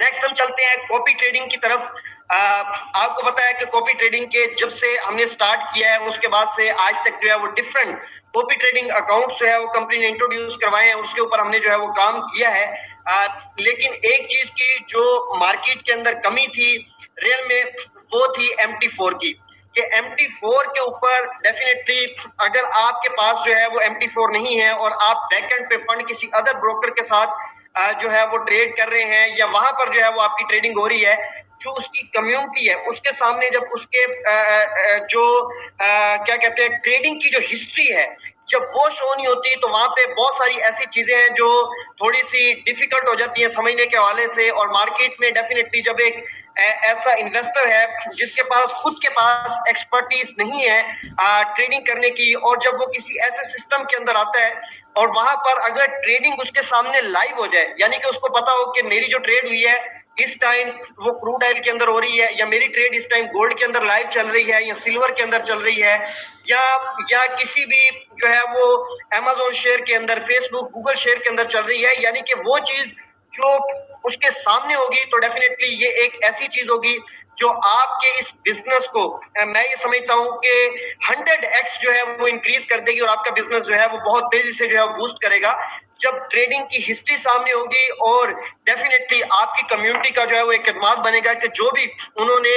Next हम चलते हैं कॉपी ट्रेडिंग की तरफ। आपको पता है कि कॉपी ट्रेडिंग के जब से हमने स्टार्ट किया है उसके बाद से आज तक जो है वो डिफरेंट कॉपी ट्रेडिंग अकाउंट्स जो है वो कंपनी ने इंट्रोड्यूस करवाए हैं, उसके ऊपर हमने जो है वो काम किया है। लेकिन एक चीज की जो मार्केट के अंदर कमी थी रियल में, वो थी MT4 की। कि MT4 के ऊपर डेफिनेटली अगर आपके पास जो है वो MT4 नहीं है और आप बैकएंड पे फंड किसी अदर ब्रोकर के साथ जो है वो ट्रेड कर रहे हैं या वहां पर जो है वो आपकी ट्रेडिंग हो रही है, जो उसकी कम्युनिटी है उसके सामने जब उसके जो क्या कहते हैं ट्रेडिंग की जो हिस्ट्री है जब वो शो नहीं होती, तो वहां पे बहुत सारी ऐसी चीजें हैं जो थोड़ी सी डिफिकल्ट हो जाती है समझने के हवाले से। और मार्केट में डेफिनेटली जब एक ऐसा इन्वेस्टर है जिसके पास खुद के पास एक्सपर्टीज नहीं है ट्रेडिंग करने की, और जब वो किसी ऐसे सिस्टम के अंदर आता है और वहां पर अगर ट्रेडिंग उसके सामने लाइव हो जाए, यानी कि उसको पता हो कि मेरी जो ट्रेड हुई है इस टाइम वो क्रूड ऑयल के अंदर हो रही है, या मेरी ट्रेड इस टाइम गोल्ड के अंदर लाइव चल रही है या सिल्वर के अंदर चल रही है, या किसी भी जो है वो अमेजोन शेयर के अंदर, फेसबुक गूगल शेयर के अंदर चल रही है, यानी कि वो चीज जो उसके सामने होगी, तो डेफिनेटली ये एक ऐसी चीज होगी जो आपके इस बिजनेस को मैं ये समझता हूं कि 100x जो है वो इंक्रीज कर देगी और आपका बिजनेस जो है वो बहुत तेजी से जो है वो बूस्ट करेगा जब ट्रेडिंग की हिस्ट्री सामने होगी। और डेफिनेटली आपकी कम्युनिटी का जो है वो एक एतमाद बनेगा कि जो भी उन्होंने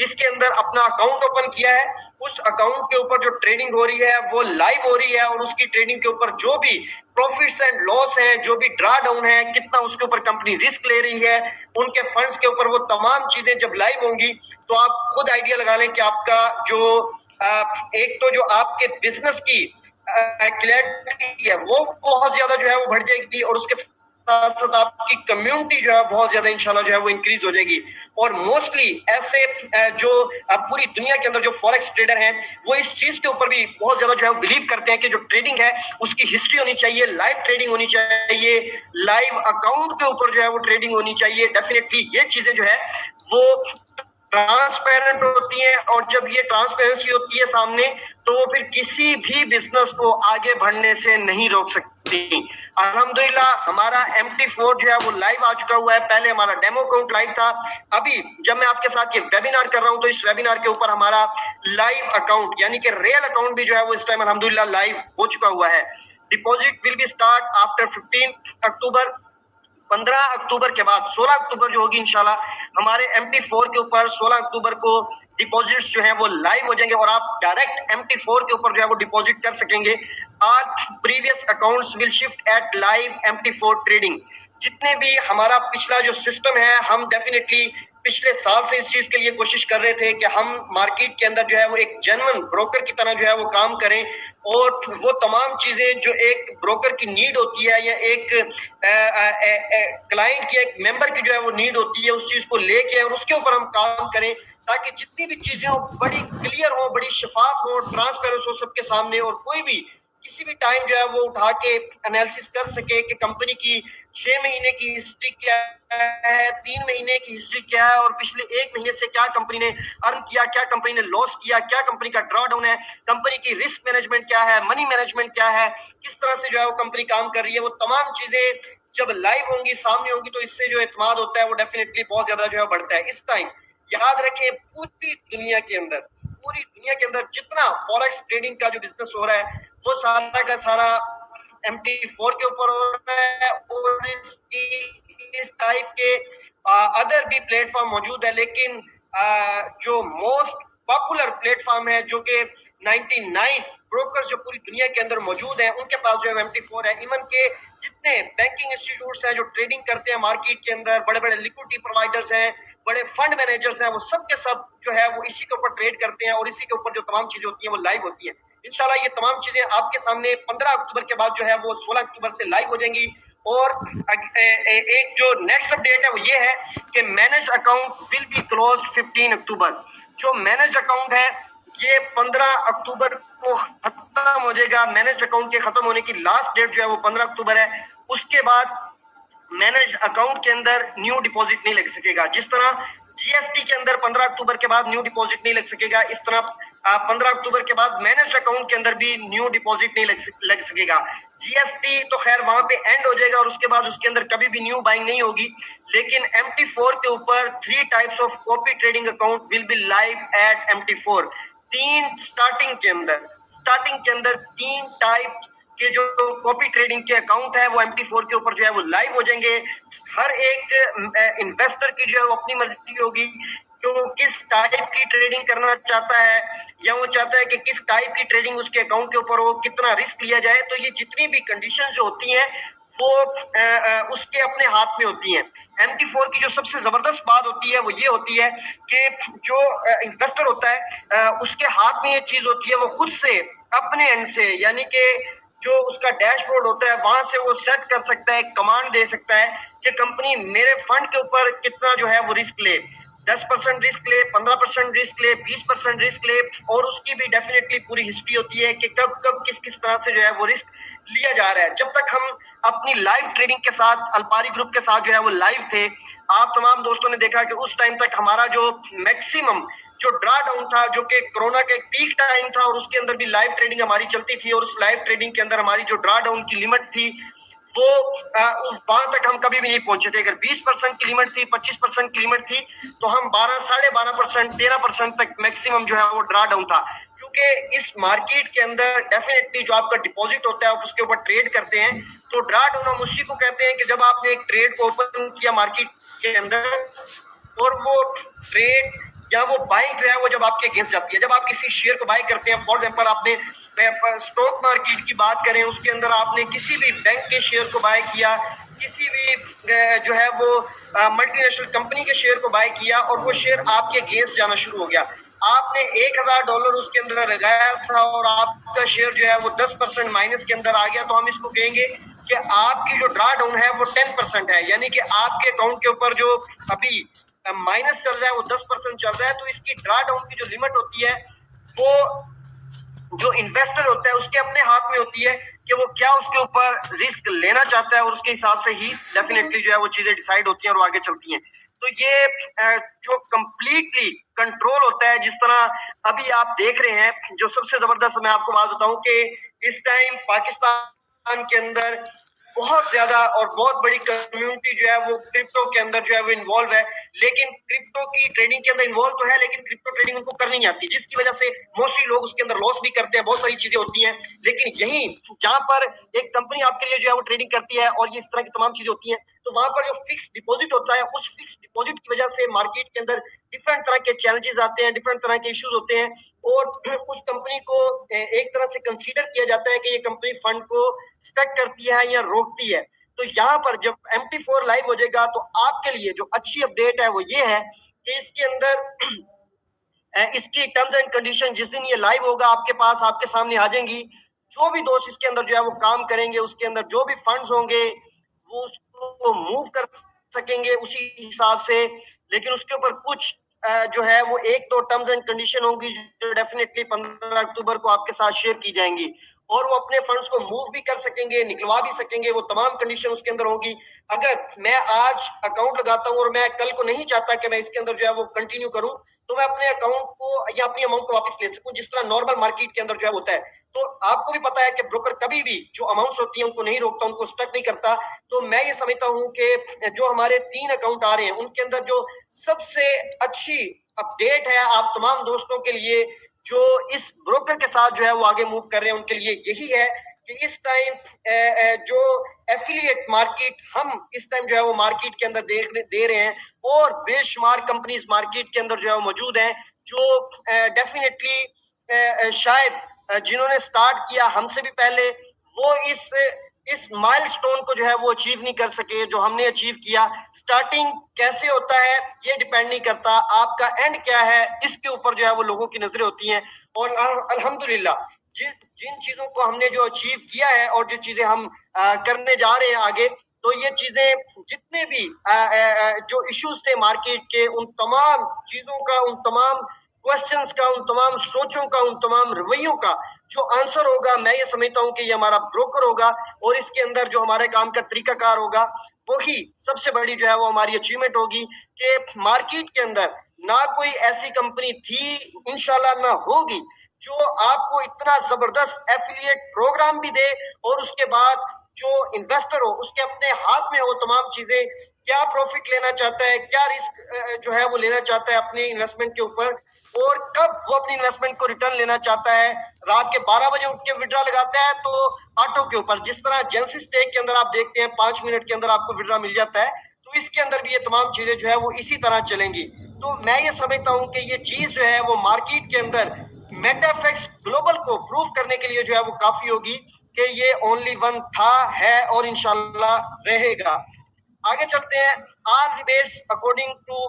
इसके अंदर अपना अकाउंट ओपन किया है उस अकाउंट के ऊपर जो ट्रेडिंग हो रही है वो लाइव हो रही है, और उसकी ट्रेडिंग के ऊपर जो भी प्रॉफिट्स एंड लॉस है, जो भी ड्रा डाउन है, कितना उसके ऊपर कंपनी रिस्क ले रही है, उनके फंड्स के ऊपर वो तमाम चीजें जब लाइव होंगी तो आप खुद आइडिया लगा लें कि आपका जो एक तो जो आपके बिजनेस की क्लैरिटी है वो बहुत ज्यादा जो है वो बढ़ जाएगी, और उसके साथ साथ आपकी कम्युनिटी जो है बहुत ज्यादा इंशाल्लाह जो है वो इंक्रीज हो जाएगी। और मोस्टली ऐसे जो पूरी दुनिया के अंदर जो फॉरेक्स ट्रेडर हैं वो इस चीज के ऊपर भी बहुत ज्यादा जो है बिलीव करते हैं कि जो ट्रेडिंग है उसकी हिस्ट्री होनी चाहिए, लाइव ट्रेडिंग होनी चाहिए, लाइव अकाउंट के ऊपर जो है वो ट्रेडिंग होनी चाहिए। डेफिनेटली ये चीजें जो है वो ट्रांसपेरेंट होती है, और जब ये ट्रांसपेरेंसी होती है सामने तो वो फिर किसी भी बिजनेस को आगे बढ़ने से नहीं रोक सकती। अल्हम्दुलिल्लाह हमारा MT4 जो है वो लाइव आ चुका हुआ है। पहले हमारा डेमो अकाउंट लाइव था, अभी जब मैं आपके साथ ये वेबिनार कर रहा हूं तो इस वेबिनार के ऊपर हमारा लाइव अकाउंट यानी कि रियल अकाउंट भी जो है वो इस टाइम अल्हम्दुलिल्लाह लाइव हो चुका हुआ है। Deposit will be start after 15 अक्टूबर। 15 अक्टूबर के बाद 16 अक्टूबर जो होगी इंशाल्लाह हमारे MT4 के ऊपर 16 अक्टूबर को डिपॉजिट्स जो है वो लाइव हो जाएंगे और आप डायरेक्ट MT4 के ऊपर जो है वो डिपॉजिट कर सकेंगे। आज previous accounts will shift at live MT4 trading. जितने भी हमारा पिछला जो सिस्टम है, हम डेफिनेटली पिछले साल से इस चीज के लिए कोशिश कर रहे थे कि हम मार्केट के अंदर जो है वो एक जेन्युइन ब्रोकर की तरह जो है वो काम करें, और वो तमाम चीजें जो एक ब्रोकर की नीड होती है या एक क्लाइंट की, एक मेंबर की जो है वो नीड होती है, उस चीज को लेके और उसके ऊपर हम काम करें ताकि जितनी भी चीजें हो बड़ी क्लियर हो, बड़ी शफाफ हो, ट्रांसपेरेंट हो सबके सामने, और कोई भी किसी भी टाइम जो है वो उठा के एनालिसिस कर सके कि कंपनी की 6 महीने की हिस्ट्री क्या है, 3 महीने की हिस्ट्री क्या है, और पिछले 1 महीने से क्या कंपनी ने अर्न किया, क्या कंपनी ने लॉस किया, क्या कंपनी का ड्रॉ डाउन है, कंपनी की रिस्क मैनेजमेंट क्या है, मनी मैनेजमेंट क्या है, किस तरह से जो है वो कंपनी काम कर रही है। वो तमाम चीजें जब लाइव होंगी, सामने होंगी, तो इससे जो एतमाद होता है वो डेफिनेटली बहुत ज्यादा जो है बढ़ता है। इस टाइम याद रखें पूरी दुनिया के अंदर जितना फॉरेक्स ट्रेडिंग का जो बिजनेस हो रहा है वो सारा का सारा MT4 के ऊपर हो रहा है, और इस टाइप के अदर भी प्लेटफॉर्म मौजूद है, लेकिन जो मोस्ट पॉपुलर प्लेटफॉर्म है जो कि 99 ब्रोकर्स जो पूरी दुनिया के अंदर मौजूद हैं उनके पास जो है MT4 है। इवन के जितने बैंकिंग इंस्टीट्यूट्स हैं जो ट्रेडिंग करते हैं मार्केट के अंदर, बड़े बड़े लिक्विडिटी प्रोवाइडर्स हैं, बड़े फंड मैनेजर्स हैं, वो सब के सब जो है वो इसी के ऊपर ट्रेड करते हैं, और इसी के ऊपर जो तमाम चीजें होती हैं वो लाइव होती हैं। इंशाल्लाह ये तमाम चीजें आपके सामने 15 अक्टूबर के बाद जो है वो 16 अक्टूबर से लाइव हो जाएंगी। और एक जो नेक्स्ट अपडेट है वो ये है कि manage account will be closed 15 अक्टूबर। जो मैनेज अकाउंट है ये 15 अक्टूबर को खत्म हो जाएगा। मैनेज अकाउंट के खत्म होने की लास्ट डेट जो है वो 15 अक्टूबर है। उसके बाद मैनेज अकाउंट के अंदर न्यू डिपॉजिट नहीं लग सकेगा। जिस तरह जीएसटी के अंदर 15 अक्टूबर के बाद न्यू डिपॉजिट नहीं लग सकेगा। इस तरह 15 अक्टूबर के बाद मैनेज्ड अकाउंट के अंदर भी न्यू डिपॉजिट नहीं लग सकेगा। जीएसटी तो खैर वहां पे एंड हो जाएगा और उसके बाद उसके अंदर कभी भी न्यू बाइंग नहीं होगी। लेकिन MT4 के ऊपर 3 types of copy trading account will be live at MT4। Starting के अंदर 3 टाइप के जो कॉपी ट्रेडिंग के अकाउंट है वो MT4 के ऊपर जो है वो लाइव हो जाएंगे। हर एक इन्वेस्टर की जो है वो अपनी मर्जी होगी कि वो किस टाइप की ट्रेडिंग करना चाहता है, या वो चाहता है कि किस टाइप की ट्रेडिंग उसके अकाउंट के ऊपर हो, कितना रिस्क लिया जाए। तो ये जितनी भी कंडीशन जो होती हैं वो उसके अपने हाथ में होती हैं। MT4 की जो सबसे जबरदस्त बात होती है वो ये होती है कि जो इन्वेस्टर होता है उसके हाथ में ये चीज होती है, वो खुद से अपने एंड से, यानी कि जो उसका डैशबोर्ड होता है वहां से वो सेट कर सकता है, कमांड दे सकता है कि कंपनी मेरे फंड के ऊपर कितना जो है वो रिस्क ले, 10% रिस्क ले, 15% रिस्क ले, 20% रिस्क ले। और उसकी भी डेफिनेटली पूरी हिस्ट्री होती है कि कब कब किस किस तरह से जो है वो रिस्क लिया जा रहा है। जब तक हम अपनी लाइव ट्रेडिंग के साथ अल्पारी ग्रुप के साथ जो है वो लाइव थे, आप तमाम दोस्तों ने देखा कि उस टाइम तक हमारा जो मैक्सिमम जो ड्रा डाउन था, जो कि कोरोना का एक पीक टाइम था, और उसके अंदर भी लाइव ट्रेडिंग हमारी चलती थी, और उस लाइव ट्रेडिंग के अंदर हमारी जो ड्रा डाउन की लिमिट थी वो वहां तक हम कभी भी नहीं पहुंचे थे। अगर 20% की लिमिट थी, 25% की लिमिट थी, तो हम 12, 12.5%, 13% तक मैक्सिमम जो है वो ड्रा डाउन था। क्योंकि इस मार्केट के अंदर डेफिनेटली जो आपका डिपॉजिट होता है आप उसके ऊपर ट्रेड करते हैं, तो ड्रा डाउन हम उसी को कहते हैं कि जब आपने एक ट्रेड को ओपन किया मार्केट के अंदर और वो ट्रेड या वो बाइंग जो है वो जब आपके अगेंस्ट जाती है, जब आप किसी शेयर को बाय करते हैं, फॉर एग्जांपल आपने स्टॉक मार्केट की बात करें, उसके अंदर आपने किसी भी बैंक के शेयर को बाय किया, किसी भी जो है वो मल्टीनेशनल कंपनी के शेयर को बाय किया, और वो शेयर आपके अगेंस्ट जाना शुरू हो गया। आपने $1000 उसके अंदर लगाया था और आपका शेयर जो है वो 10% माइनस के अंदर आ गया, तो हम इसको कहेंगे कि आपकी जो ड्रा डाउन है वो 10% है, यानी कि आपके अकाउंट के ऊपर जो अभी माइनस चल रहा है वो 10% चल रहा है। तो इसकी ड्रा डाउन की जो लिमिट होती है वो जो इन्वेस्टर होता है उसके अपने हाथ में होती है कि वो क्या उसके ऊपर रिस्क लेना चाहता है, और उसके हिसाब से ही डेफिनेटली जो है वो चीजें डिसाइड होती हैं और वो आगे चलती हैं। तो ये जो कंप्लीटली कंट्रोल होता है, जिस तरह अभी आप देख रहे हैं, जो सबसे जबरदस्त मैं आपको बात बताऊं कि इस टाइम पाकिस्तान के अंदर बहुत ज्यादा और बहुत बड़ी कम्युनिटी जो है वो क्रिप्टो के अंदर जो है वो इन्वॉल्व है, लेकिन क्रिप्टो की ट्रेडिंग के अंदर इन्वॉल्व तो है, लेकिन क्रिप्टो ट्रेडिंग उनको करनी नहीं आती, जिसकी वजह से मोस्टली लोग उसके अंदर लॉस भी करते हैं, बहुत सारी चीजें होती हैं। लेकिन यही जहां पर एक कंपनी आपके लिए जो है वो ट्रेडिंग करती है और ये इस तरह की तमाम चीजें होती हैं, तो वहां पर जो फिक्स डिपॉजिट होता है, उस फिक्स डिपॉजिट की वजह से मार्केट के अंदर डिफरेंट तरह के चैलेंजेस आते हैं, डिफरेंट तरह के इश्यूज होते हैं, और उस कंपनी को एक तरह से कंसीडर किया जाता है कि ये कंपनी फंड को स्टक करती है या रोकती है। तो यहाँ पर जब MT4 लाइव हो जाएगा तो आपके लिए जो अच्छी अपडेट है वो ये है कि इसके अंदर इसकी टर्म्स एंड कंडीशन जिस दिन ये लाइव होगा आपके पास, आपके सामने आ जाएंगी। जो भी दोस्त इसके अंदर जो है वो काम करेंगे, उसके अंदर जो भी फंड्स होंगे वो उसको मूव कर सकेंगे उसी हिसाब से। लेकिन उसके ऊपर कुछ जो है वो एक दो टर्म्स एंड कंडीशन होंगी जो डेफिनेटली 15 अक्टूबर को आपके साथ शेयर की जाएंगी, और वो अपने फंड्स को मूव भी कर सकेंगे, निकलवा भी सकेंगे, वो तमाम कंडीशन उसके अंदर होगी। अगर मैं आज अकाउंट लगाता हूं और मैं कल को नहीं चाहता कि मैं इसके अंदर जो है वो कंटिन्यू करूं, तो मैं अपने अकाउंट को या अपनी अमाउंट को वापस ले सकूं, जिस तरह नॉर्मल मार्केट के अंदर जो है होता है। तो आपको भी पता है कि ब्रोकर कभी भी जो अमाउंट्स होती है उनको नहीं रोकता, उनको स्टक नहीं करता। तो मैं ये समझता हूं कि जो हमारे 3 अकाउंट आ रहे हैं उनके अंदर जो सबसे अच्छी अपडेट है आप तमाम दोस्तों के लिए जो इस ब्रोकर के साथ जो है वो आगे मूव कर रहे हैं, उनके लिए यही है कि इस टाइम जो एफिलिएट मार्केट हम इस टाइम जो है वो मार्केट के अंदर दे रहे हैं, और बेशुमार कंपनीज मार्केट के अंदर जो है वो मौजूद हैं, जो डेफिनेटली शायद जिन्होंने स्टार्ट किया हमसे भी पहले, वो इस माइलस्टोन को जो है वो अचीव नहीं कर सके जो हमने अचीव किया। स्टार्टिंग कैसे होता है ये डिपेंड नहीं करता, आपका एंड क्या है इसके ऊपर जो है वो लोगों की नजरें होती हैं। और अल्हम्दुलिल्लाह जिन चीजों को हमने जो अचीव किया है और जो चीजें हम करने जा रहे हैं आगे, तो ये चीजें जितने भी जो इश्यूज थे मार्केट के, उन तमाम चीजों का, उन तमाम क्वेश्चंस का, उन तमाम सोचों का, उन तमाम रवैयों का जो आंसर होगा, मैं ये समझता हूं कि ये हमारा ब्रोकर होगा, और इसके अंदर जो हमारे काम का तरीकाकार होगा वही सबसे बड़ी जो है वो हमारी अचीवमेंट होगी कि मार्केट के अंदर ना कोई ऐसी कंपनी थी, इंशाल्लाह ना होगी, जो आपको इतना जबरदस्त एफिलिएट प्रोग्राम भी दे और उसके बाद जो इन्वेस्टर हो उसके अपने हाथ में हो तमाम चीजें, क्या प्रॉफिट लेना चाहता है, क्या रिस्क जो है वो लेना चाहता है अपनी इन्वेस्टमेंट के ऊपर, और कब वो अपनी इन्वेस्टमेंट को रिटर्न लेना चाहता है। रात के 12 बजे उठ के विड्रा लगाता है तो ऑटो के ऊपर, जिस तरह जेंसिस टेक के अंदर आप देखते हैं 5 मिनट के अंदर आपको विड्रा मिल जाता है, तो इसके अंदर भी ये तमाम चीजें जो है वो इसी तरह चलेंगी। तो मैं ये समझता हूं कि ये चीज जो है वो मार्केट के अंदर मेटाफेक्स ग्लोबल को प्रूव करने के लिए जो है वो काफी होगी कि ये ओनली वन था, है और इंशाल्लाह रहेगा। आगे चलते हैं। Are rebates according to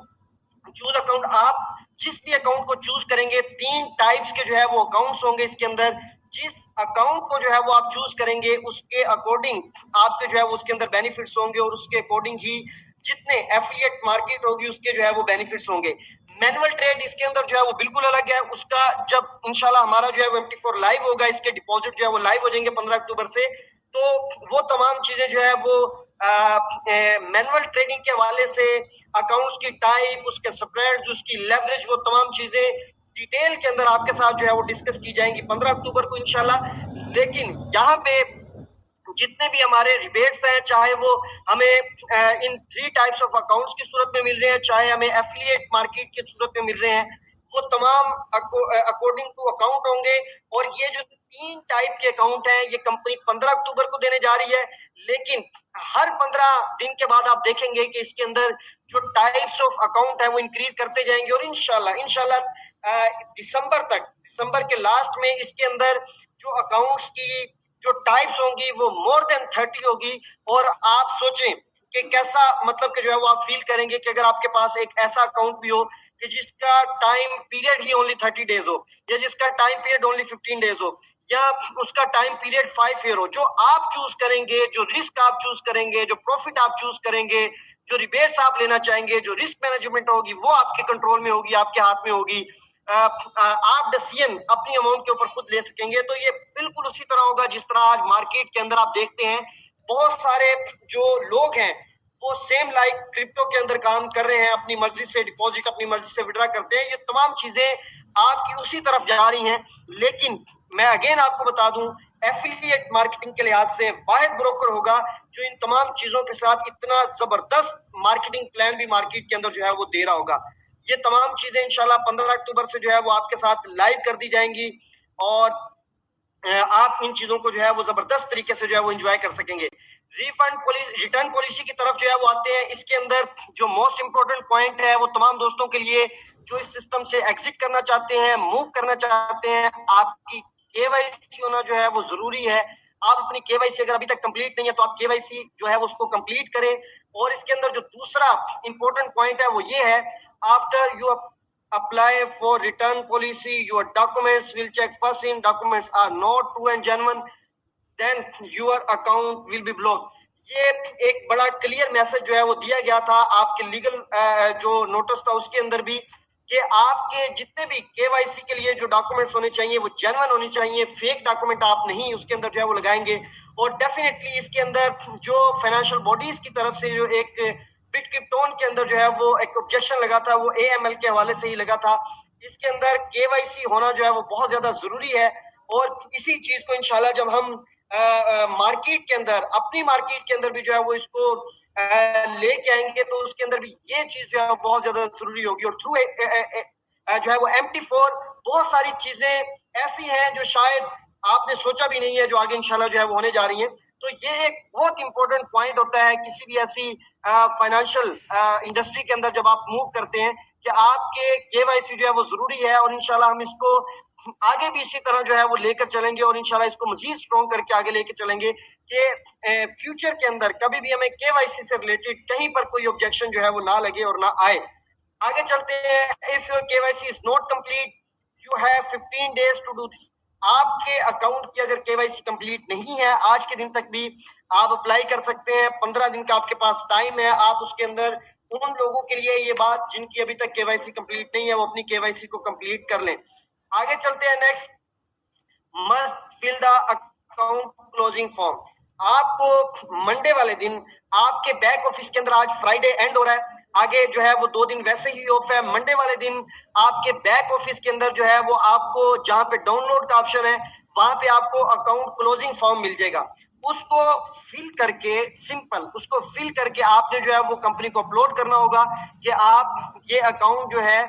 choose account. आप जिस भी अकाउंट को चूज करेंगे, 3 टाइप्स के जो है वो अकाउंट्स होंगे इसके अंदर। जिस अकाउंट को जो है वो आप चूज करेंगे उसके अकॉर्डिंग आपके जो है वो उसके अंदर बेनिफिट्स होंगे और उसके अकॉर्डिंग ही जितने एफिलिएट मार्केट होगी उसके जो है वो बेनिफिट्स होंगे। मैनुअल ट्रेड इसके अंदर जो है वो बिल्कुल अलग है। उसका जब इंशाल्लाह हमारा जो है वो MT4 लाइव होगा, इसके डिपॉजिट जो है वो लाइव हो जाएंगे 15 अक्टूबर से, तो वो तमाम चीजें जो है वो मैनुअल ट्रेडिंग के हवाले से अकाउंट्स की टाइप, उसके स्प्रेड, उसकी लेवरेज, वो तमाम चीजें डिटेल के अंदर आपके साथ जो है वो डिस्कस की जाएंगी 15 अक्टूबर को इंशाल्लाह। लेकिन यहाँ पे जितने भी हमारे रिबेट्स हैं, चाहे वो हमें इन 3 टाइप्स ऑफ अकाउंट्स की सूरत में मिल रहे हैं, चाहे हमें एफिलिएट मार्केट की सूरत में मिल रहे हैं, वो तमाम अकॉर्डिंग टू अकाउंट होंगे। और ये जो 3 टाइप के अकाउंट हैं ये कंपनी 15 अक्टूबर को देने जा रही है। लेकिन हर 15 दिन के बाद आप देखेंगे कि इसके अंदर जो टाइप्स ऑफ अकाउंट है वो इंक्रीज करते जाएंगे और इंशाल्लाह दिसंबर के लास्ट में इसके अंदर जो अकाउंट्स की जो टाइप्स होंगी वो मोर देन 30 होगी। और आप सोचें कि कैसा, मतलब कि जो है वो आप फील करेंगे कि अगर आपके पास एक ऐसा अकाउंट भी हो कि जिसका टाइम पीरियड ही ओनली 30 डेज हो, या जिसका टाइम पीरियड ओनली 15 डेज हो, या उसका टाइम पीरियड 5 ईयर हो। जो आप चूज करेंगे, जो रिस्क आप चूज करेंगे, जो प्रॉफिट आप चूज करेंगे, जो रिबेट्स आप लेना चाहेंगे, जो रिस्क मैनेजमेंट होगी वो आपके कंट्रोल में होगी, आपके हाथ में होगी। आप डिसीजन अपनी अमाउंट के ऊपर खुद ले सकेंगे। तो ये बिल्कुल उसी तरह होगा जिस तरह आज मार्केट के अंदर आप देखते हैं बहुत सारे जो लोग हैं वो सेम लाइक क्रिप्टो के अंदर काम कर रहे हैं, अपनी मर्जी से डिपॉजिट अपनी मर्जी से विड्रा करते हैं। ये तमाम चीजें आपकी उसी तरफ जा रही हैं। लेकिन मैं अगेन आपको बता दूं, एफिलिएट मार्केटिंग के लिहाज से वाहिद ब्रोकर होगा जो इन तमाम चीजों के साथ इतना जबरदस्त मार्केटिंग प्लान भी मार्केट के अंदर जो है वो दे रहा होगा। ये तमाम चीजें इंशाल्लाह 15 अक्टूबर से जो है वो आपके साथ लाइव कर दी जाएंगी और आप इन चीजों को जो है वो जबरदस्त तरीके से जो है वो एंजॉय कर सकेंगे। रिटर्न पॉलिसी की तरफ जो है वो आते हैं। इसके अंदर जो मोस्ट इंपोर्टेंट पॉइंट है वो तमाम दोस्तों के लिए जो इस सिस्टम से एग्जिट करना चाहते हैं, मूव करना चाहते हैं, आपकी केवाईसी होना जो है वो जरूरी है। आप अपनी केवाईसी अगर अभी तक कंप्लीट नहीं है तो आप केवाईसी जो है उसको कंप्लीट करें। और इसके अंदर जो दूसरा इंपॉर्टेंट पॉइंट है वो ये है, after you apply for return policy, your documents will check first in documents are not true and genuine, then your account will be blocked। ये एक बड़ा क्लियर मैसेज जो है वो दिया गया था आपके लीगल जो नोटिस था उसके अंदर भी, कि आपके जितने भी केवाईसी के लिए जो डॉक्यूमेंट्स होने चाहिए वो जेन्युइन होने चाहिए, फेक डॉक्यूमेंट आप नहीं उसके अंदर जो है वो लगाएंगे। और डेफिनेटली इसके अंदर जो फाइनेंशियल बॉडीज की तरफ से जो एक बिटक्रिप्टोन के अंदर जो है वो एक ऑब्जेक्शन लगा था वो AML के हवाले से ही लगा था। इसके अंदर केवाईसी होना जो है वो बहुत ज्यादा जरूरी है। और इसी चीज को इंशाल्लाह जब हम मार्केट के अंदर, अपनी मार्केट के अंदर भी जो है वो इसको लेके आएंगे तो उसके अंदर भी ये चीज जो है बहुत ज्यादा जरूरी होगी। और थ्रू जो है वो MT4 बहुत सारी चीजें ऐसी हैं जो शायद आपने सोचा भी नहीं है जो आगे इंशाल्लाह जो है वो होने जा रही है। तो ये एक बहुत इंपॉर्टेंट पॉइंट होता है किसी भी ऐसी फाइनेंशियल इंडस्ट्री के अंदर जब आप मूव करते हैं कि आपके केवाईसी जो है वो जरूरी है। और इंशाल्लाह हम इसको आगे भी इसी तरह जो है वो लेकर चलेंगे और इंशाल्लाह इसको मजीद स्ट्रॉन्ग करके आगे लेकर चलेंगे कि फ्यूचर के अंदर कभी भी हमें केवाईसी से रिलेटेड कहीं पर कोई ऑब्जेक्शन जो है वो ना लगे और ना आए। आगे चलते हैं। If your KYC is not complete you have 15 days to do this. आपके अकाउंट की अगर केवाईसी कंप्लीट नहीं है आज के दिन तक भी आप अप्लाई कर सकते हैं। 15 दिन का आपके पास टाइम है। आप उसके अंदर उन लोगों के लिए ये बात जिनकी अभी तक केवाईसी कंप्लीट नहीं है वो अपनी केवाईसी को कंप्लीट कर लें। आगे चलते हैं। Next, must fill the account closing form. आपको मंडे वाले दिन आपके बैक ऑफिस के अंदर, आज फ्राइडे एंड हो रहा है, आगे जो है वो 2 दिन वैसे ही ऑफ है। मंडे वाले दिन आपके बैक ऑफिस के अंदर जो है वो आपको जहां पे डाउनलोड का ऑप्शन है वहां पे आपको अकाउंट क्लोजिंग फॉर्म मिल जाएगा। उसको फिल करके, सिंपल उसको फिल करके आपने जो है वो कंपनी को अपलोड करना होगा कि आप ये अकाउंट जो है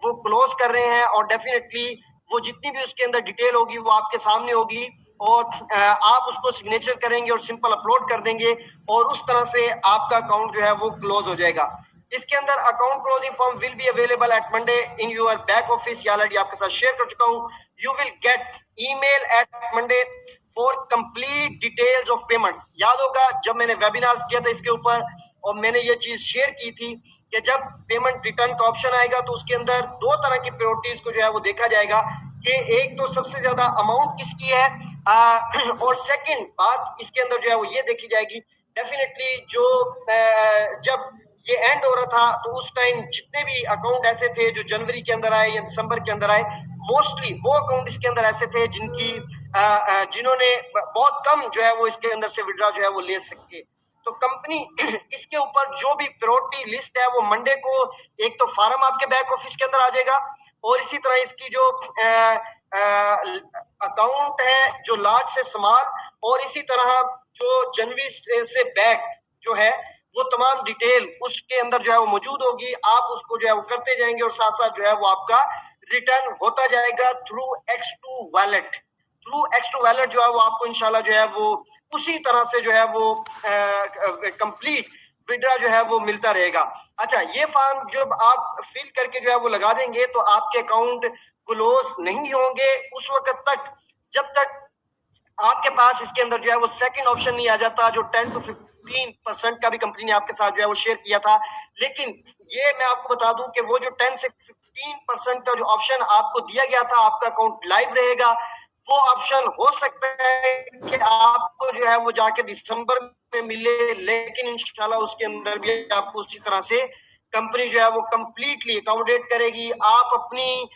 वो क्लोज कर रहे हैं, और डेफिनेटली वो जितनी भी उसके अंदर डिटेल होगी वो आपके सामने होगी, और आप उसको सिग्नेचर करेंगे और सिंपल अपलोड कर देंगे, और उस तरह से आपका अकाउंट जो है वो क्लोज हो जाएगा। इसके अंदर account closing form will be available at Monday in your back office, या ऑलरेडी आपके साथ शेयर कर चुका हूं। You will get email eight Monday for complete details of payments. याद होगा जब मैंने वेबिनार्स किया था इसके ऊपर, और मैंने ये चीज शेयर की थी कि जब पेमेंट रिटर्न का ऑप्शन आएगा तो उसके अंदर 2 तरह की प्रायोरिटीज को जो है वो देखा जाएगा कि एक तो सबसे ज्यादा अमाउंट किसकी है, और सेकंड बात इसके अंदर जो है वो ये देखी जाएगी डेफिनेटली जो जब ये एंड हो रहा था तो उस टाइम जितने भी अकाउंट ऐसे थे जो जनवरी के अंदर आए या दिसंबर के अंदर आए, मोस्टली वो अकाउंट इसके अंदर ऐसे थे जिनकी जिन्होंने बहुत कम जो है वो इसके अंदर से विड्रॉ जो है वो ले सके। तो कंपनी इसके ऊपर जो भी प्रायोरिटी लिस्ट है वो मंडे को एक तो फार्म आपके बैक ऑफिस के अंदर आ जाएगा, और इसी तरह इसकी जो अकाउंट है जो लार्ज से स्मॉल, और इसी तरह जो जनवरी से बैक जो है वो तमाम डिटेल उसके अंदर जो है वो मौजूद होगी। आप उसको जो है वो करते जाएंगे और साथ साथ जो है वो आपका रिटर्न होता जाएगा through X2 wallet. Through X2 wallet जो है वो आपको इंशाल्लाह जो है वो उसी तरह से जो है वो कंप्लीट विड्रा जो है वो मिलता रहेगा। अच्छा, ये फॉर्म जब आप फिल करके जो है वो लगा देंगे तो आपके अकाउंट क्लोज नहीं होंगे उस वक्त तक जब तक आपके पास इसके अंदर जो है वो सेकंड ऑप्शन नहीं आ जाता, जो 10 to 15% का भी कंपनी ने आपके साथ जो है वो शेयर किया था। लेकिन ये मैं आपको बता दूं कि वो जो 10 से 15% का जो ऑप्शन आपको दिया गया था, आपका अकाउंट लाइव रहेगा, वो ऑप्शन हो सकता है कि आपको जो है वो जाके दिसंबर में मिले, लेकिन इंशाल्लाह उसके अंदर भी आपको उसी तरह से कंपनी जो है वो कंप्लीटली अकोमोडेट करेगी। आप अपनी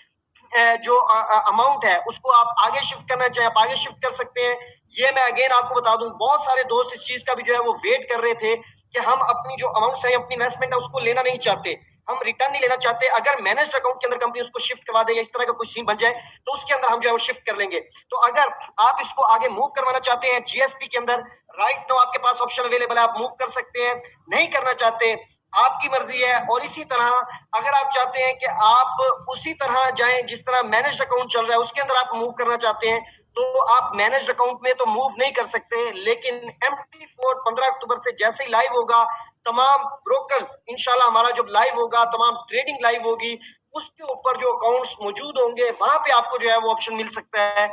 जो अमाउंट है उसको आप आगे शिफ्ट करना चाहें आप आगे शिफ्ट कर सकते हैं। ये मैं अगेन आपको बता दूं, बहुत सारे दोस्त इस चीज का भी जो है वो वेट कर रहे थे कि हम अपनी जो अमाउंट है, अपनी इन्वेस्टमेंट है, उसको लेना नहीं चाहते, हम रिटर्न नहीं लेना चाहते। अगर मैनेज्ड अकाउंट के अंदर कंपनी उसको शिफ्ट करवा दे या इस तरह का कुछ सीन बन जाए तो उसके अंदर हम जो है वो शिफ्ट कर लेंगे। तो अगर आप इसको आगे मूव करवाना चाहते हैं जीएसपी के अंदर, राइट नाउ आपके पास ऑप्शन अवेलेबल है, आप मूव कर सकते हैं। नहीं करना चाहते, आपकी मर्जी है। और इसी तरह अगर आप चाहते हैं कि आप उसी तरह जाएं जिस तरह मैनेज्ड अकाउंट चल रहा है उसके अंदर आप मूव करना चाहते हैं, तो आप मैनेज्ड अकाउंट में तो मूव नहीं कर सकते, लेकिन MT4 15 अक्टूबर से जैसे ही लाइव होगा, तमाम ब्रोकर्स इंशाल्लाह हमारा जब लाइव होगा, तमाम ट्रेडिंग लाइव होगी, उसके ऊपर जो अकाउंट्स मौजूद होंगे वहां पे आपको जो है वो ऑप्शन मिल सकता है।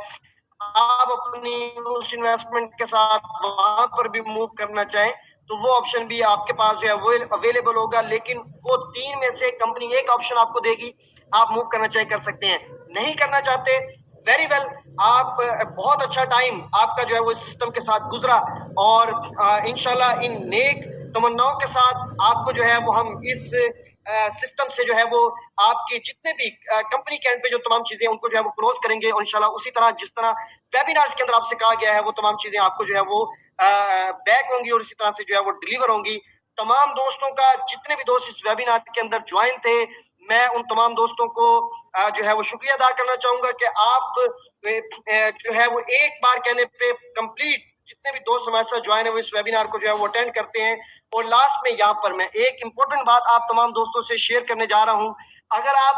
आप अपनी उस इन्वेस्टमेंट के साथ वहां पर भी मूव करना चाहें तो वो ऑप्शन भी आपके पास जो है वो अवेलेबल होगा। लेकिन वो 3 में से कंपनी एक ऑप्शन आपको देगी, आप मूव करना चाहे कर सकते हैं, नहीं करना चाहते वेरी वेल। आप बहुत अच्छा टाइम आपका जो है वो सिस्टम के साथ गुजरा, और इंशाल्लाह इन नेक तमन्नाओं के साथ आपको जो है वो हम इस सिस्टम से जो है वो आपकी जितने भी कंपनी के एंड पे जो तमाम चीजें उनको जो है वो क्लोज करेंगे, और इंशाल्लाह उसी तरह जिस तरह वेबिनार्स के अंदर आपसे कहा गया है वो तमाम चीजें आपको जो है वो बैक होंगी और इसी तरह से जो है वो डिलीवर होंगी। तमाम दोस्तों का, जितने भी दोस्त इस वेबिनार के अंदर ज्वाइन थे, मैं उन तमाम दोस्तों को जो है वो शुक्रिया अदा करना चाहूंगा कि आप जो है वो एक बार कहने पे कंप्लीट जितने भी दोस्त हमारे साथ ज्वाइन है वो इस वेबिनार को जो है वो अटेंड करते हैं। और लास्ट में यहाँ पर मैं एक इंपॉर्टेंट बात आप तमाम दोस्तों से शेयर करने जा रहा हूँ। अगर आप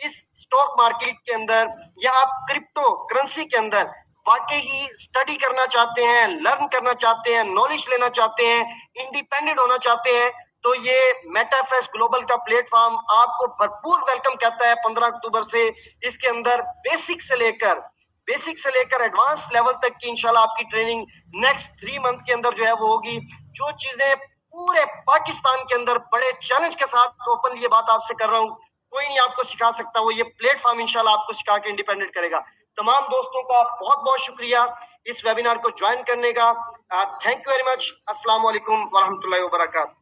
इस स्टॉक मार्केट के अंदर या आप क्रिप्टो करेंसी के अंदर वाकई ही स्टडी करना चाहते हैं, लर्न करना चाहते हैं, नॉलेज लेना चाहते हैं, इंडिपेंडेंट होना चाहते हैं, तो ये मेटाफेस ग्लोबल का प्लेटफॉर्म आपको भरपूर वेलकम कहता है 15 अक्टूबर से। इसके अंदर बेसिक से लेकर एडवांस लेवल तक की इंशाल्लाह आपकी ट्रेनिंग नेक्स्ट 3 मंथ के अंदर जो है वो होगी। जो चीजें पूरे पाकिस्तान के अंदर बड़े चैलेंज के साथ ओपन ये बात आपसे कर रहा हूँ, कोई नहीं आपको सिखा सकता, वो ये प्लेटफॉर्म इंशाल्लाह आपको सिखा के इंडिपेंडेंट करेगा। तमाम दोस्तों का बहुत बहुत शुक्रिया इस वेबिनार को ज्वाइन करने का। Thank you very much. अस्सलाम वालेकुम व रहमतुल्लाहि व बरकातहू।